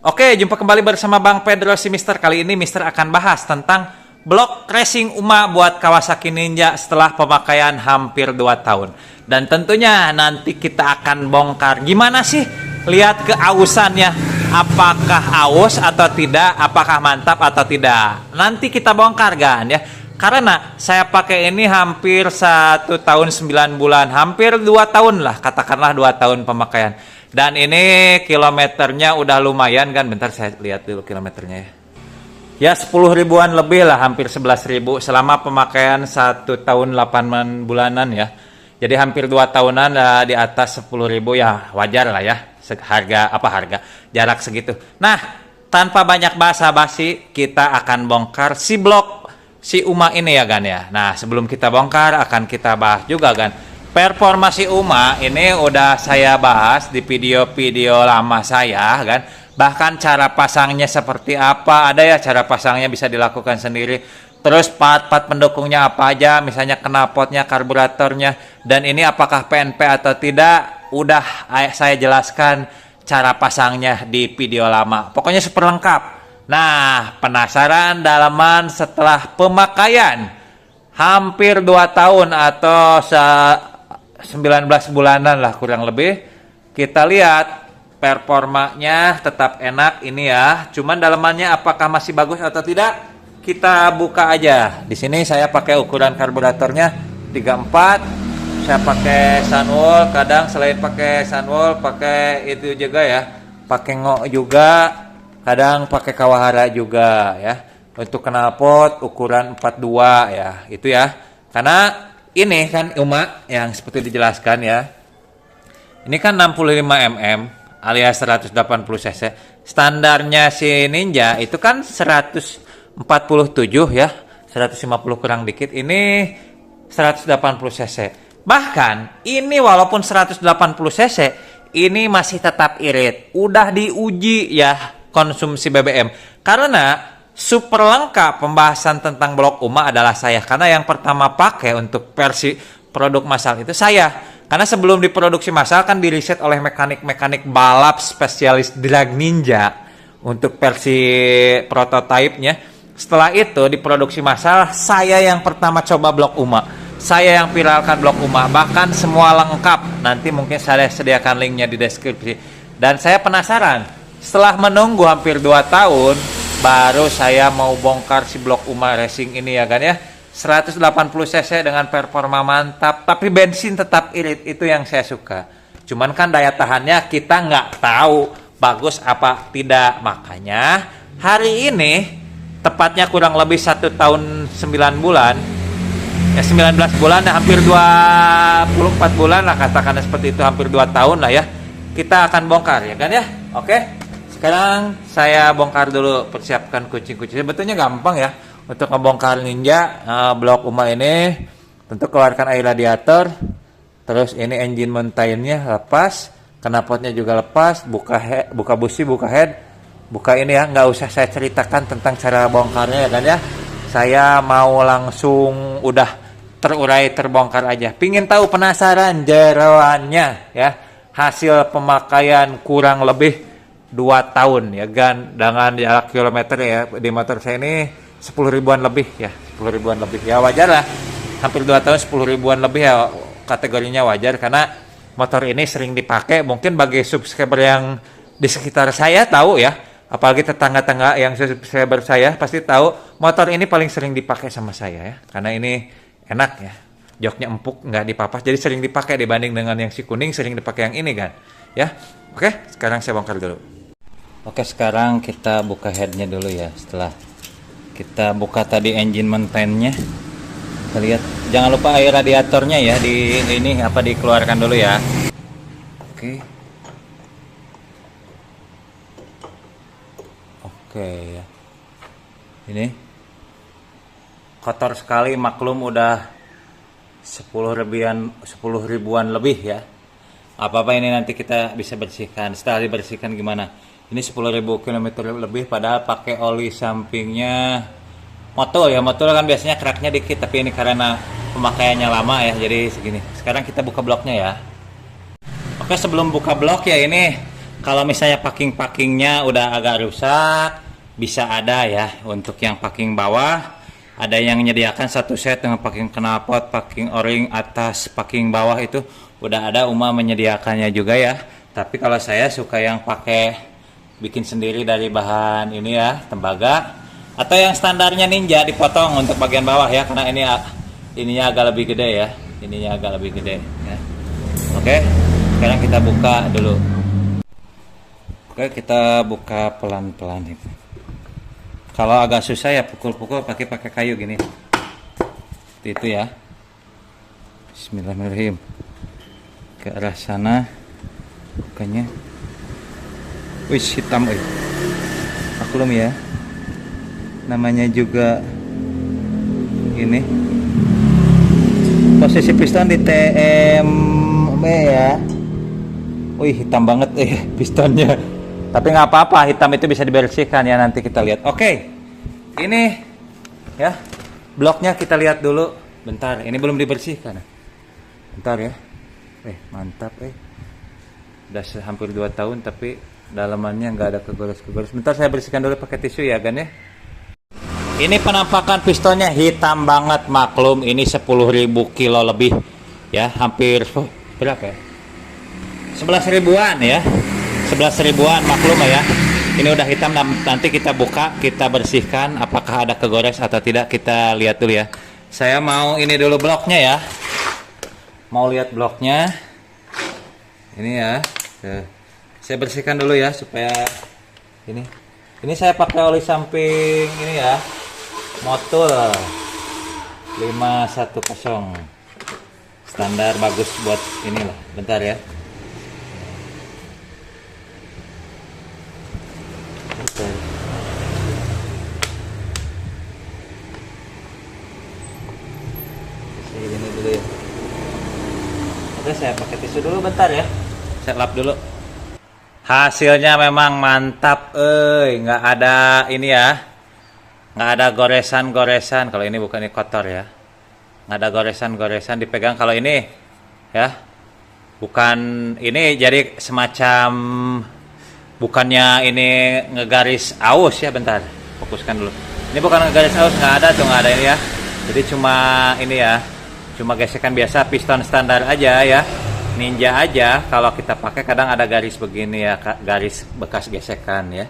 Oke, jumpa kembali bersama Bang Pedro si Mister. Kali ini Mister akan bahas tentang blok racing UMA buat Kawasaki Ninja setelah pemakaian hampir 2 tahun. Dan tentunya nanti kita akan bongkar gimana sih lihat keausannya. Apakah aus atau tidak, apakah mantap atau tidak. Nanti kita bongkar kan ya. Karena saya pakai ini hampir 1 tahun 9 bulan, hampir 2 tahun lah, katakanlah 2 tahun pemakaian. Dan ini kilometernya udah lumayan kan, bentar saya lihat dulu kilometernya ya. Ya 10 ribuan lebih lah, hampir 11 ribu selama pemakaian 1 tahun 8 bulanan ya. Jadi hampir 2 tahunan di atas 10 ribu ya, wajar lah ya. Harga jarak segitu. Nah, tanpa banyak basa-basi kita akan bongkar si blok si UMA ini ya kan ya. Nah, sebelum kita bongkar akan kita bahas juga kan performa si UMA ini udah saya bahas di video-video lama saya kan. Bahkan cara pasangnya seperti apa, ada ya cara pasangnya bisa dilakukan sendiri. Terus part-part pendukungnya apa aja, misalnya knalpotnya, karburatornya, dan ini apakah PNP atau tidak, udah saya jelaskan cara pasangnya di video lama. Pokoknya super lengkap. Nah, penasaran dalaman setelah pemakaian hampir 2 tahun atau 19 bulanan lah kurang lebih. Kita lihat performanya tetap enak ini ya. Cuman dalamannya apakah masih bagus atau tidak? Kita buka aja. Di sini saya pakai ukuran karburatornya 34. Saya pakai sunwall, kadang selain pakai sunwall pakai itu juga ya. Pakai ngok juga, kadang pakai kawahara juga ya. Untuk knalpot ukuran 42 ya. Itu ya. Karena ini kan UMA yang seperti dijelaskan ya. Ini kan 65 mm alias 180 cc. Standarnya si Ninja itu kan 147 ya. 150 kurang dikit. Ini 180 cc. Bahkan ini walaupun 180 cc ini masih tetap irit. Udah diuji ya konsumsi BBM. Karena super lengkap pembahasan tentang blok UMA adalah saya. Karena yang pertama pakai untuk versi produk massal itu saya. Karena sebelum diproduksi massal kan diriset oleh mekanik-mekanik balap spesialis drag Ninja untuk versi prototipenya. Setelah itu diproduksi massal, saya yang pertama coba blok UMA. Saya yang viralkan blok UMA. Bahkan semua lengkap. Nanti mungkin saya sediakan linknya di deskripsi. Dan saya penasaran. Setelah menunggu hampir 2 tahun, baru saya mau bongkar si blok UMA Racing ini ya kan ya. 180 cc dengan performa mantap, tapi bensin tetap irit, itu yang saya suka. Cuman kan daya tahannya kita nggak tahu bagus apa tidak. Makanya hari ini tepatnya kurang lebih 1 tahun 9 bulan ya, 19 bulan ya, hampir 24 bulan lah katakan seperti itu, hampir 2 tahun lah ya. Kita akan bongkar ya kan ya. Oke. Sekarang saya bongkar dulu, persiapkan kucing-kucing. Sebetulnya gampang ya untuk ngebongkar Ninja blok UMA ini. Tentu keluarkan air radiator. Terus ini engine mountain-nya lepas, knalpotnya juga lepas, buka busi, buka head, buka ini ya. Nggak usah saya ceritakan tentang cara bongkarnya ya kan ya. Saya mau langsung udah terurai terbongkar aja. Pingin tahu, penasaran jeroannya ya. Hasil pemakaian kurang lebih 2 tahun ya kan, dengan jarak kilometer ya di motor saya ini 10 ribuan lebih ya, 10 ribuan lebih ya, wajar lah, hampir 2 tahun 10 ribuan lebih ya, kategorinya wajar karena motor ini sering dipakai. Mungkin bagi subscriber yang di sekitar saya tahu ya, apalagi tetangga-tetangga yang subscriber saya pasti tahu motor ini paling sering dipakai sama saya ya, karena ini enak ya, joknya empuk, nggak dipapas, jadi sering dipakai dibanding dengan yang si kuning sering dipakai yang ini kan ya. Oke, sekarang saya bongkar dulu. Oke, sekarang kita buka headnya dulu ya. Setelah kita buka tadi engine mountain-nya, kita lihat, jangan lupa air radiatornya ya, di ini apa dikeluarkan dulu ya. Oke ya, ini kotor sekali, maklum udah 10 ribuan lebih ya. Apa-apa ini nanti kita bisa bersihkan. Setelah dibersihkan gimana? Ini 10.000 km lebih, padahal pakai oli sampingnya motor ya. Motor kan biasanya keraknya dikit, tapi ini karena pemakaiannya lama ya, jadi segini. Sekarang kita buka bloknya ya. Oke, sebelum buka blok ya, ini Kalau misalnya packing-packingnya udah agak rusak, bisa ada ya untuk yang packing bawah. Ada yang menyediakan satu set dengan packing knalpot, packing o-ring atas, packing bawah itu udah ada. Uma menyediakannya juga ya. Tapi kalau saya suka yang pakai bikin sendiri dari bahan ini ya, tembaga. Atau yang standarnya Ninja dipotong untuk bagian bawah ya, karena ininya agak lebih gede ya. Ininya agak lebih gede ya. Oke, sekarang kita buka dulu. Oke, kita buka pelan-pelan itu. Kalau agak susah ya pukul-pukul pakai kayu gini. Itu ya. Bismillahirrahmanirrahim. Ke arah sana. Bukanya. Wih, hitam maklum ya. Namanya juga ini. Posisi piston di TMB ya. Wih, hitam banget pistonnya. Tapi nggak apa-apa, hitam itu bisa dibersihkan ya, nanti kita lihat. Oke, ini ya bloknya kita lihat dulu. Bentar, ini belum dibersihkan. Bentar ya. Mantap udah hampir 2 tahun tapi dalamannya nggak ada kegores-kegores. Bentar saya bersihkan dulu pakai tisu ya Gan ya. Ini penampakan pistonnya hitam banget, maklum ini 10.000 kilo lebih ya, hampir berapa ya? 11 ribuan ya. 11 ribuan maklum ya. Ini udah hitam, nanti kita buka, kita bersihkan apakah ada kegores atau tidak, kita lihat dulu ya. Saya mau ini dulu bloknya ya. Mau lihat bloknya. Ini ya. Saya bersihkan dulu ya supaya ini. Ini saya pakai oli samping ini ya. Motul 510. Standar bagus buat inilah. Bentar ya. Ini dulu ya. Oke, saya pakai tisu dulu bentar ya. Saya lap dulu. Hasilnya memang mantap, nggak ada ini ya, nggak ada goresan-goresan. Kalau ini bukan, ini kotor ya, nggak ada goresan-goresan dipegang. Kalau ini ya, bukan ini jadi semacam, bukannya ini ngegaris aus ya. Bentar, fokuskan dulu. Ini bukan ngegaris aus, nggak ada tuh, nggak ada ini ya. Jadi cuma ini ya, cuma gesekan biasa, piston standar aja ya. Ninja aja kalau kita pakai kadang ada garis begini ya, garis bekas gesekan ya.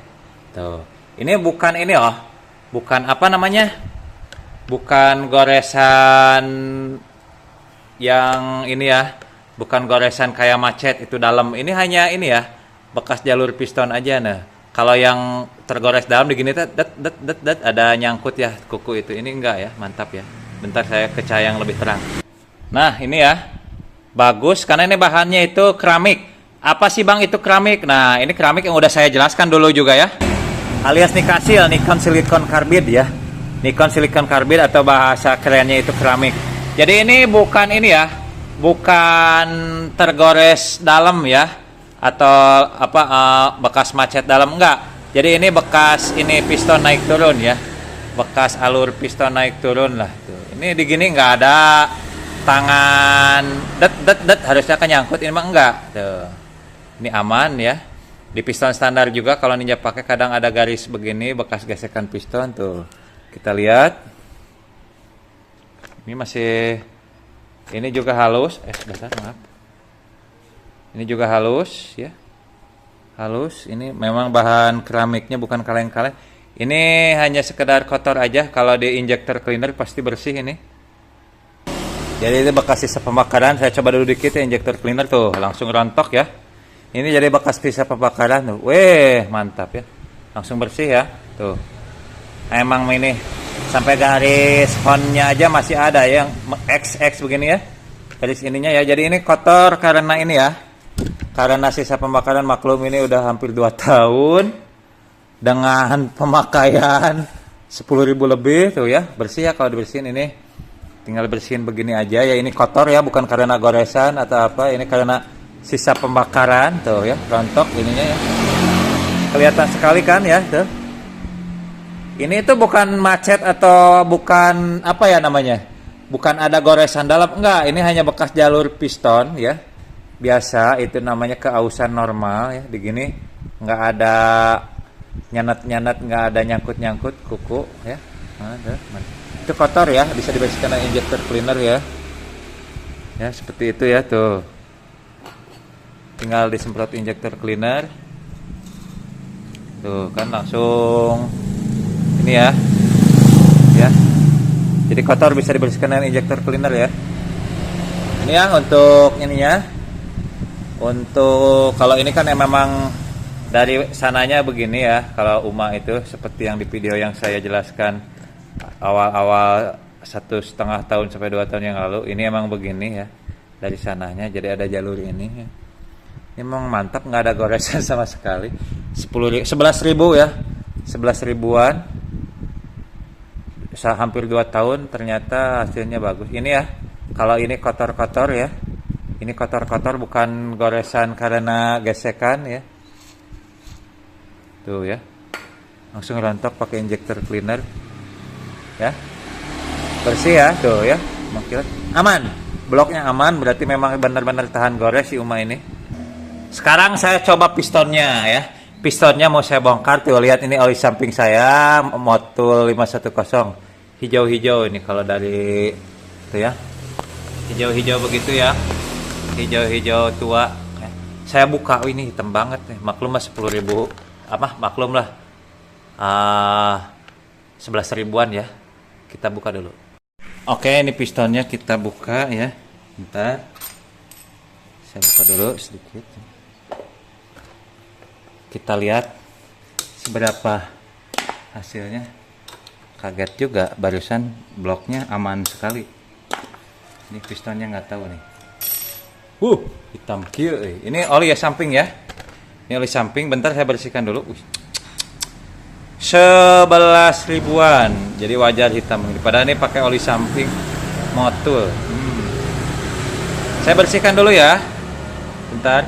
Tuh. Ini bukan ini bukan apa namanya? Bukan goresan yang ini ya. Bukan goresan kayak macet itu dalam. Ini hanya ini ya, bekas jalur piston aja nah. Kalau yang tergores dalam begini ada nyangkut ya kuku itu. Ini enggak ya, mantap ya. Bentar saya ke cahaya yang lebih terang. Nah, ini ya. Bagus, karena ini bahannya itu keramik. Apa sih Bang itu keramik? Nah, ini keramik yang udah saya jelaskan dulu juga ya. Alias Nikasil, Nikon Silicon Carbide ya. Nikon Silicon Carbide atau bahasa kerennya itu keramik. Jadi ini bukan ini ya. Bukan tergores dalam ya. Atau apa bekas macet dalam, enggak. Jadi ini bekas ini piston naik turun ya. Bekas alur piston naik turun lah tuh. Ini di gini enggak ada tangan harusnya kan nyangkut, ini mah enggak tuh. Ini aman ya. Di piston standar juga kalau Ninja pakai kadang ada garis begini bekas gesekan piston tuh. Kita lihat. Ini masih, ini juga halus. Bentar, maaf. Ini juga halus ya. Halus. Ini memang bahan keramiknya bukan kaleng-kaleng. Ini hanya sekedar kotor aja. Kalau di injector cleaner pasti bersih ini. Jadi ini bekas sisa pembakaran. Saya coba dulu dikit ya injector cleaner tuh, langsung rontok ya. Ini jadi bekas sisa pembakaran tuh. Weh, mantap ya. Langsung bersih ya. Tuh. Emang ini sampai garis honnya aja masih ada yang XX begini ya. Garis ininya ya. Jadi ini kotor karena ini ya. Karena sisa pembakaran, maklum ini udah hampir 2 tahun dengan pemakaian 10.000 lebih tuh ya. Bersih ya kalau dibersihin ini. Tinggal bersihin begini aja ya. Ini kotor ya, bukan karena goresan atau apa. Ini karena sisa pembakaran tuh ya, rontok ininya ya. Kelihatan sekali kan ya tuh. Ini tuh bukan macet atau bukan apa ya namanya. Bukan ada goresan dalam, enggak. Ini hanya bekas jalur piston ya. Biasa itu namanya keausan normal ya, begini. nggak ada nyanat-nyanat, nggak ada nyangkut-nyangkut kuku ya. Ada. Itu kotor ya, bisa dibersihkan dengan injector cleaner ya. Ya, seperti itu ya tuh. Tinggal disemprot injector cleaner. Tuh kan langsung ini ya. Ya. Jadi kotor bisa dibersihkan dengan injector cleaner ya. Ini ya untuk ininya. Untuk kalau ini kan memang dari sananya begini ya. Kalau Uma itu seperti yang di video yang saya jelaskan awal-awal 1,5 tahun sampai 2 tahun yang lalu, ini emang begini ya dari sananya. Jadi ada jalur ini ya. Ini emang mantap, nggak ada goresan sama sekali. 11.000 ya, 11 ribuan, hampir 2 tahun, ternyata hasilnya bagus. Ini ya, kalau ini kotor-kotor ya, ini kotor-kotor bukan goresan karena gesekan ya. Tuh ya, langsung rontok pakai injector cleaner ya, bersih ya tuh ya, aman, bloknya aman, berarti memang benar-benar tahan gores si Uma ini. Sekarang saya coba pistonnya ya. Pistonnya mau saya bongkar, tuh lihat ini oli samping saya Motul 510 hijau-hijau ini, kalau dari tuh ya, hijau-hijau begitu ya, hijau-hijau tua ya. Saya buka, oh ini hitam banget nih, maklum lah 10.000 apa, maklum lah 11 ribuan ya. Kita buka dulu. Oke, ini pistonnya kita buka ya. Bentar. Saya buka dulu sedikit. Kita lihat seberapa hasilnya. Kaget juga, barusan bloknya aman sekali. Ini pistonnya nggak tahu nih. Hitam kieu. Ini oli ya samping ya. Ini oli samping, bentar saya bersihkan dulu. 11 ribuan, jadi wajar hitam. Padahal ini pakai oli samping Motul. Saya bersihkan dulu ya, bentar.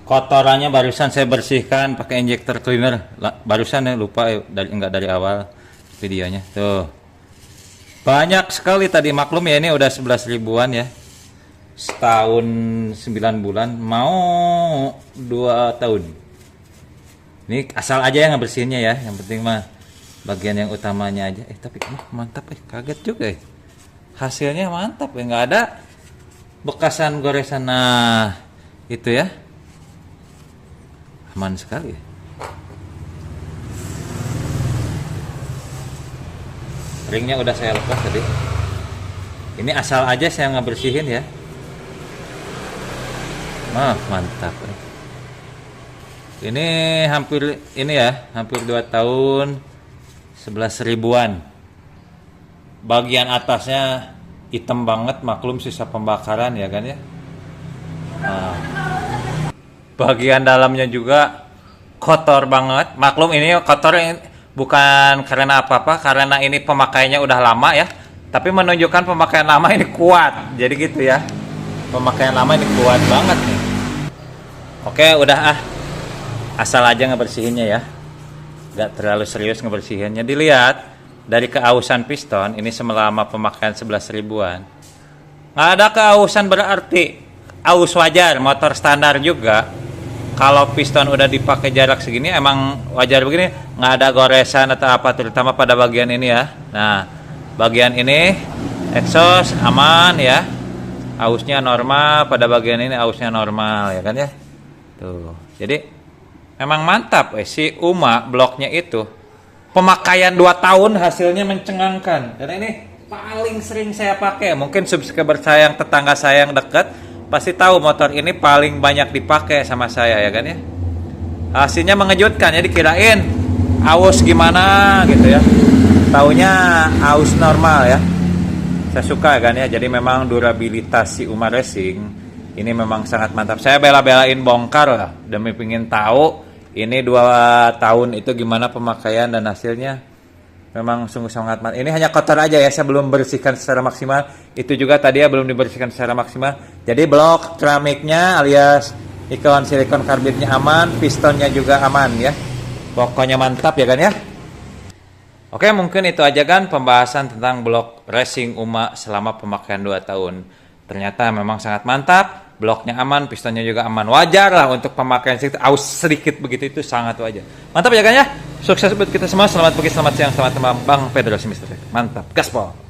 Kotorannya barusan saya bersihkan pakai injector cleaner. Barusan ya, lupa ya, enggak dari awal videonya. Tuh, banyak sekali tadi, maklum ya, ini udah 11 ribuan ya. Setahun 9 bulan, mau 2 tahun. Ini asal aja yang ngebersihinnya ya, yang penting mah bagian yang utamanya aja. Tapi mantap, kaget juga. Hasilnya mantap ya, nggak ada bekasan goresan. Nah, itu ya, aman sekali. Ringnya udah saya lepas tadi. Ini asal aja saya ngebersihin ya. Mantap. Ini hampir 2 tahun 11 ribuan. Bagian atasnya hitam banget, maklum sisa pembakaran ya kan ya. Nah, bagian dalamnya juga kotor banget, maklum ini kotor bukan karena apa-apa, karena ini pemakaiannya udah lama ya. Tapi menunjukkan pemakaian lama ini kuat. Jadi gitu ya, pemakaian lama ini kuat banget nih. Oke, udah asal aja ngebersihinnya ya, nggak terlalu serius ngebersihinnya. Dilihat dari keausan piston ini selama pemakaian 11 ribuan, nggak ada keausan, berarti aus wajar, motor standar juga. Kalau piston udah dipakai jarak segini emang wajar begini, nggak ada goresan atau apa, terutama pada bagian ini ya. Nah, bagian ini exhaust aman ya, ausnya normal, pada bagian ini ausnya normal ya kan ya. Tuh, jadi memang mantap si Uma bloknya itu. Pemakaian 2 tahun hasilnya mencengangkan. Dan ini paling sering saya pakai. Mungkin subscriber saya yang tetangga saya yang dekat pasti tahu motor ini paling banyak dipakai sama saya ya kan ya. Hasilnya mengejutkan ya, dikirain aus gimana gitu ya. Taunya aus normal ya. Saya suka kan ya. Jadi memang durabilitas si Uma Racing ini memang sangat mantap. Saya bela-belain bongkar lah demi pengen tahu ini 2 tahun itu gimana pemakaian dan hasilnya. Memang sungguh sangat mantap. Ini hanya kotor aja ya, saya belum bersihkan secara maksimal. Itu juga tadi ya belum dibersihkan secara maksimal. Jadi blok keramiknya alias ikon silikon karbidnya aman, pistonnya juga aman ya. Pokoknya mantap ya kan ya. Oke, mungkin itu aja kan pembahasan tentang blok racing Uma selama pemakaian 2 tahun. Ternyata memang sangat mantap. bloknya aman, pistonnya juga aman. Wajar lah untuk pemakaian sedikit begitu, itu sangat wajar. Mantap ya kan ya. Sukses buat kita semua. Selamat pagi, selamat siang, selamat malam. Bang Pedro si Mister. Mantap. Gaspol.